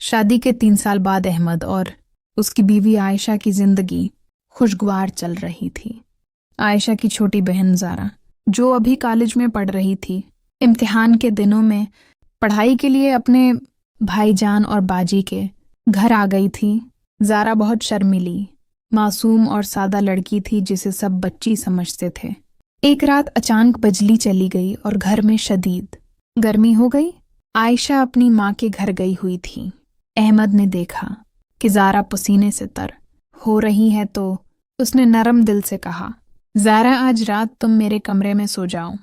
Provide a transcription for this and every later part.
शादी के 3 साल बाद अहमद और उसकी बीवी आयशा की जिंदगी खुशगवार चल रही थी। आयशा की छोटी बहन ज़ारा, जो अभी कॉलेज में पढ़ रही थी, इम्तिहान के दिनों में पढ़ाई के लिए अपने भाईजान और बाजी के घर आ गई थी। ज़ारा बहुत शर्मीली, मासूम और सादा लड़की थी जिसे सब बच्ची समझते थे। एक रात अचानक बिजली चली गई और घर में शदीद गर्मी हो गई। आयशा अपनी माँ के घर गई हुई थी। अहमद ने देखा कि ज़ारा पसीने से तर हो रही है तो उसने नरम दिल से कहा, ज़ारा आज रात तुम मेरे कमरे में सो जाओ,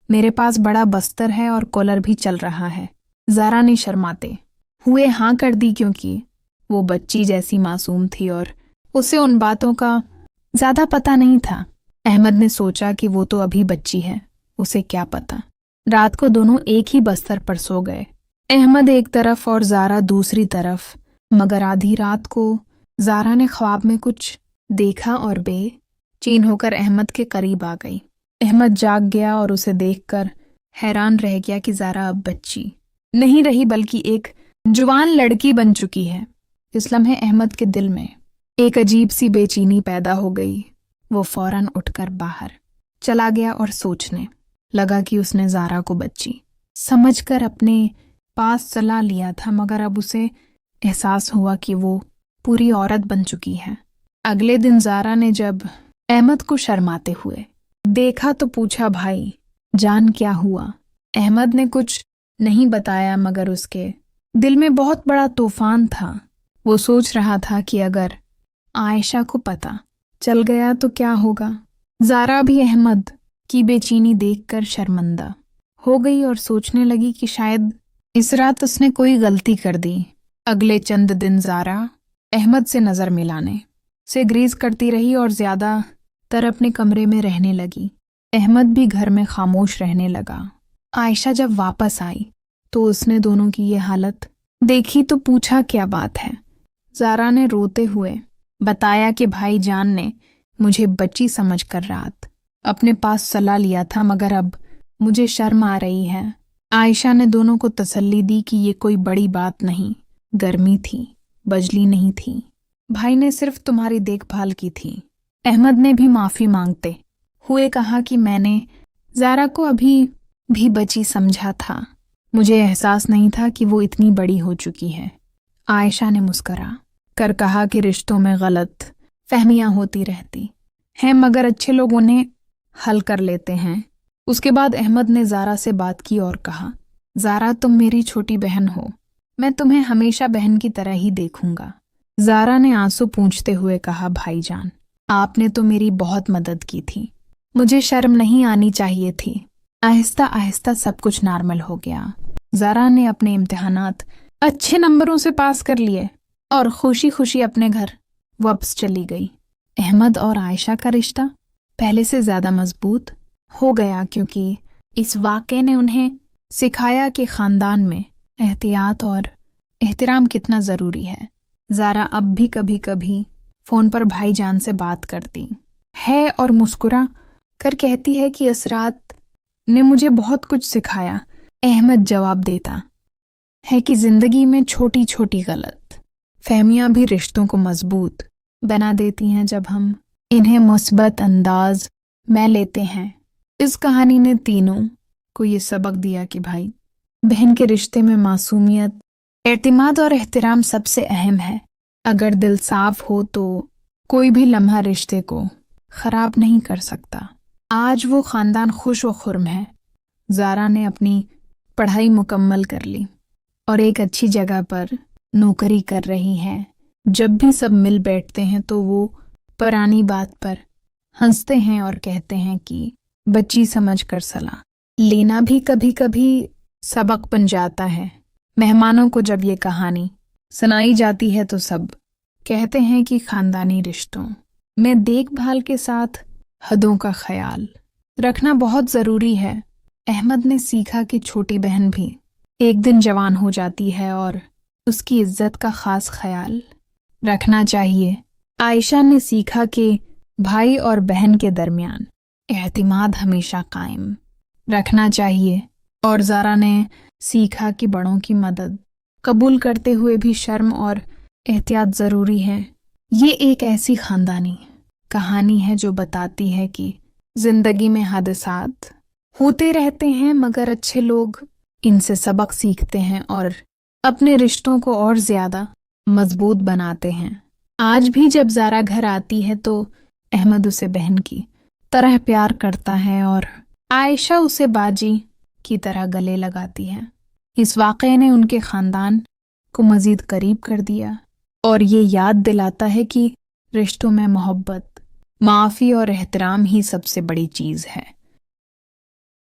मेरे पास बड़ा बस्तर है और कूलर भी चल रहा है। ज़ारा ने शर्माते हुए हाँ कर दी, क्योंकि वो बच्ची जैसी मासूम थी और उसे उन बातों का ज़्यादा पता नहीं था। अहमद ने सोचा कि वो तो अभी बच्ची है, उसे क्या पता। रात को दोनों एक ही बस्तर पर सो गए, अहमद एक तरफ और ज़ारा दूसरी तरफ। मगर आधी रात को ज़ारा ने ख्वाब में कुछ देखा और बेचैन होकर अहमद के करीब आ गई। अहमद जाग गया और उसे देखकर हैरान रह गया कि ज़ारा अब बच्ची नहीं रही बल्कि एक जवान लड़की बन चुकी है। इस लम्हे अहमद के दिल में एक अजीब सी बेचैनी पैदा हो गई। वो फौरन उठकर बाहर चला गया और सोचने लगा कि उसने ज़ारा को बच्ची समझकर अपने पास चला लिया था, मगर अब उसे एहसास हुआ कि वो पूरी औरत बन चुकी है। अगले दिन ज़ारा ने जब अहमद को शर्माते हुए देखा तो पूछा, भाई जान क्या हुआ? अहमद ने कुछ नहीं बताया, मगर उसके दिल में बहुत बड़ा तूफान था। वो सोच रहा था कि अगर आयशा को पता चल गया तो क्या होगा। ज़ारा भी अहमद की बेचैनी देखकर शर्मिंदा हो गई और सोचने लगी कि शायद इस रात उसने कोई गलती कर दी। अगले चंद दिन ज़ारा अहमद से नज़र मिलाने से ग्रीज करती रही और ज़्यादातर अपने कमरे में रहने लगी। अहमद भी घर में खामोश रहने लगा। आयशा जब वापस आई तो उसने दोनों की ये हालत देखी तो पूछा, क्या बात है? ज़ारा ने रोते हुए बताया कि भाईजान ने मुझे बच्ची समझकर रात अपने पास सला लिया था, मगर अब मुझे शर्म आ रही है। आयशा ने दोनों को तसल्ली दी कि ये कोई बड़ी बात नहीं, गर्मी थी, बिजली नहीं थी, भाई ने सिर्फ तुम्हारी देखभाल की थी। अहमद ने भी माफ़ी मांगते हुए कहा कि मैंने ज़ारा को अभी भी बच्ची समझा था, मुझे एहसास नहीं था कि वो इतनी बड़ी हो चुकी है। आयशा ने मुस्करा कर कहा कि रिश्तों में गलत फहमियाँ होती रहती हैं, मगर अच्छे लोग उन्हें हल कर लेते हैं। उसके बाद अहमद ने ज़ारा से बात की और कहा, ज़ारा तुम मेरी छोटी बहन हो, मैं तुम्हें हमेशा बहन की तरह ही देखूंगा। ज़ारा ने आंसू पूंछते हुए कहा, भाईजान आपने तो मेरी बहुत मदद की थी, मुझे शर्म नहीं आनी चाहिए थी। आहिस्ता आहिस्ता सब कुछ नॉर्मल हो गया। ज़ारा ने अपने इम्तिहानात अच्छे नंबरों से पास कर लिए और खुशी खुशी अपने घर वापस चली गई। अहमद और आयशा का रिश्ता पहले से ज़्यादा मजबूत हो गया, क्योंकि इस वाक़े ने उन्हें सिखाया कि ख़ानदान में एहतियात और एहतराम कितना ज़रूरी है। ज़ारा अब भी कभी कभी फ़ोन पर भाईजान से बात करती है और मुस्कुरा कर कहती है कि इस रात ने मुझे बहुत कुछ सिखाया। अहमद जवाब देता है कि ज़िंदगी में छोटी छोटी गलत फहमियाँ भी रिश्तों को मजबूत बना देती हैं जब हम इन्हें मुस्बत अंदाज में लेते हैं। इस कहानी ने तीनों को ये सबक दिया कि भाई बहन के रिश्ते में मासूमियत, एतमाद और एहतराम सबसे अहम है। अगर दिल साफ हो तो कोई भी लम्हा रिश्ते को ख़राब नहीं कर सकता। आज वो ख़ानदान खुश व खुर्म है। ज़ारा ने अपनी पढ़ाई मुकम्मल कर ली और एक अच्छी जगह पर नौकरी कर रही है। जब भी सब मिल बैठते हैं तो वो पुरानी बात पर हंसते हैं और कहते हैं कि बच्ची समझकर सलाह लेना भी कभी कभी सबक बन जाता है। मेहमानों को जब ये कहानी सुनाई जाती है तो सब कहते हैं कि ख़ानदानी रिश्तों में देखभाल के साथ हदों का ख्याल रखना बहुत ज़रूरी है। अहमद ने सीखा कि छोटी बहन भी एक दिन जवान हो जाती है और उसकी इज्जत का ख़ास ख्याल रखना चाहिए। आयशा ने सीखा कि भाई और बहन के दरमियान एतमाद हमेशा कायम रखना चाहिए और ज़ारा ने सीखा कि बड़ों की मदद कबूल करते हुए भी शर्म और एहतियात ज़रूरी है। ये एक ऐसी ख़ानदानी कहानी है जो बताती है कि ज़िंदगी में हादसात होते रहते हैं, मगर अच्छे लोग इनसे सबक सीखते हैं और अपने रिश्तों को और ज़्यादा मजबूत बनाते हैं। आज भी जब ज़ारा घर आती है तो अहमद उसे बहन की तरह प्यार करता है और आयशा उसे बाजी की तरह गले लगाती है। इस वाक़े ने उनके ख़ानदान को मज़ीद करीब कर दिया और ये याद दिलाता है कि रिश्तों में मोहब्बत, माफ़ी और एहतराम ही सबसे बड़ी चीज़ है।